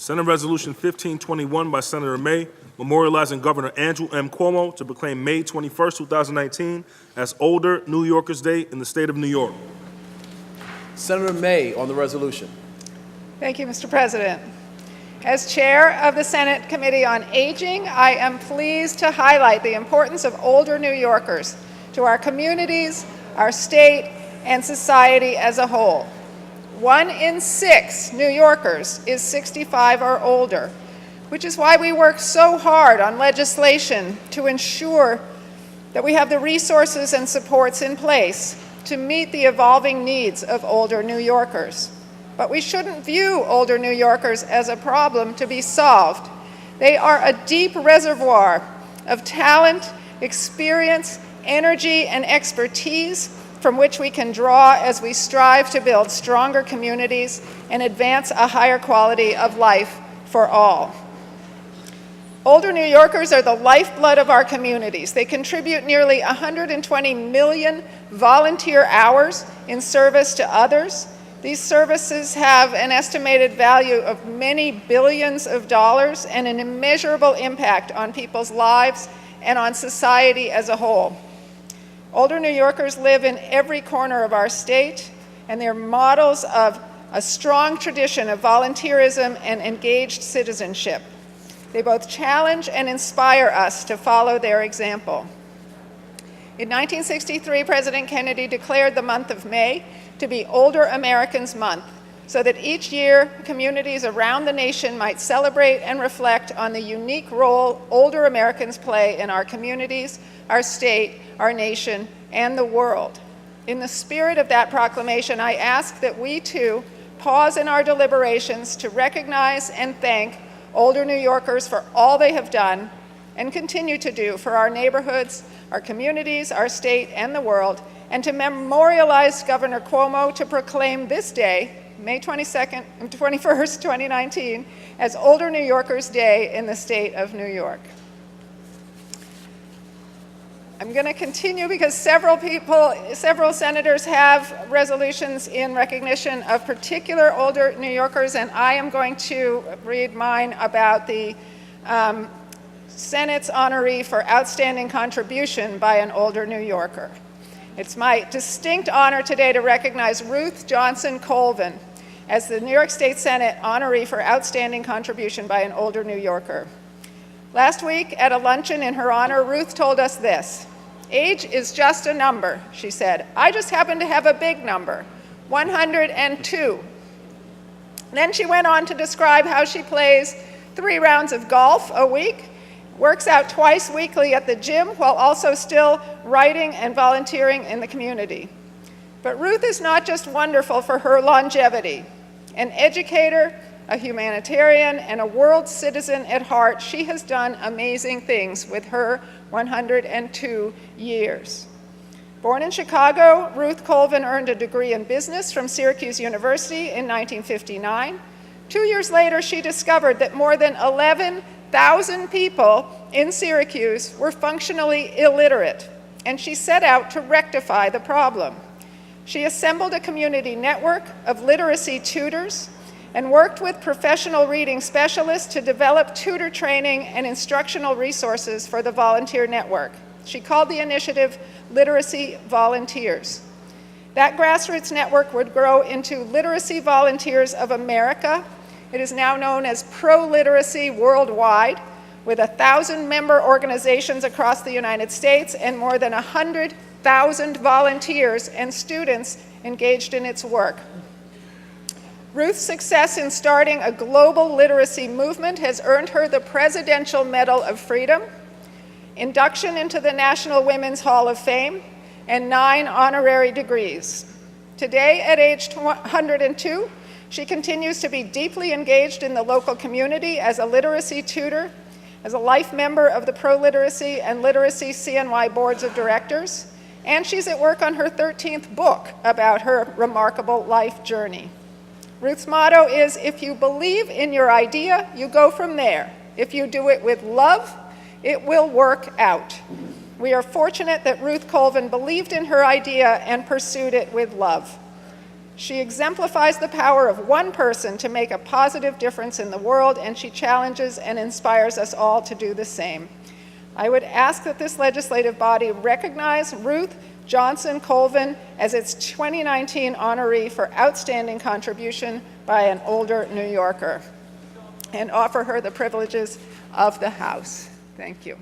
Senate Resolution 1521 by Senator May, memorializing Governor Andrew M. Cuomo to proclaim May 21st, 2019 as Older New Yorkers Day in the state of New York. Senator May on the resolution. Thank you, Mr. President. As chair of the Senate Committee on Aging, I am pleased to highlight the importance of older New Yorkers to our communities, our state, and society as a whole. 1 in 6 New Yorkers is 65 or older, which is why we work so hard on legislation to ensure that we have the resources and supports in place to meet the evolving needs of older New Yorkers. But we shouldn't view older New Yorkers as a problem to be solved. They are a deep reservoir of talent, experience, energy, and expertise from which we can draw as we strive to build stronger communities and advance a higher quality of life for all. Older New Yorkers are the lifeblood of our communities. They contribute nearly 120 million volunteer hours in service to others. These services have an estimated value of many billions of dollars and an immeasurable impact on people's lives and on society as a whole. Older New Yorkers live in every corner of our state, and they're models of a strong tradition of volunteerism and engaged citizenship. They both challenge and inspire us to follow their example. In 1963, President Kennedy declared the month of May to be Older Americans Month, so that each year communities around the nation might celebrate and reflect on the unique role older Americans play in our communities, our state, our nation, and the world. In the spirit of that proclamation, I ask that we too pause in our deliberations to recognize and thank older New Yorkers for all they have done and continue to do for our neighborhoods, our communities, our state, and the world, and to memorialize Governor Cuomo to proclaim this day, May 21st, 2019, as Older New Yorkers Day in the state of New York. I'm going to continue because several senators have resolutions in recognition of particular older New Yorkers, and I am going to read mine about the Senate's honoree for outstanding contribution by an older New Yorker. It's my distinct honor today to recognize Ruth Johnson Colvin as the New York State Senate honoree for outstanding contribution by an older New Yorker. Last week at a luncheon in her honor, Ruth told us this: "Age is just a number," she said. "I just happen to have a big number, 102. Then she went on to describe how she plays 3 rounds of golf a week, works out twice weekly at the gym while also still writing and volunteering in the community. But Ruth is not just wonderful for her longevity. An educator, a humanitarian, and a world citizen at heart, she has done amazing things with her 102 years. Born in Chicago, Ruth Colvin earned a degree in business from Syracuse University in 1959. 2 years later, she discovered that more than 11,000 people in Syracuse were functionally illiterate, and she set out to rectify the problem. She assembled a community network of literacy tutors and worked with professional reading specialists to develop tutor training and instructional resources for the volunteer network. She called the initiative Literacy Volunteers. That grassroots network would grow into Literacy Volunteers of America. It is now known as Pro-Literacy Worldwide, with 1,000 member organizations across the United States and more than 100,000 volunteers and students engaged in its work. Ruth's success in starting a global literacy movement has earned her the Presidential Medal of Freedom, induction into the National Women's Hall of Fame, and 9 honorary degrees. Today, at age 102, she continues to be deeply engaged in the local community as a literacy tutor, as a life member of the Pro-Literacy and Literacy CNY boards of directors, and she's at work on her 13th book about her remarkable life journey. Ruth's motto is, "If you believe in your idea, you go from there. If you do it with love, it will work out." We are fortunate that Ruth Colvin believed in her idea and pursued it with love. She exemplifies the power of one person to make a positive difference in the world, and she challenges and inspires us all to do the same. I would ask that this legislative body recognize Ruth Johnson Colvin as its 2019 honoree for outstanding contribution by an older New Yorker, and offer her the privileges of the House. Thank you.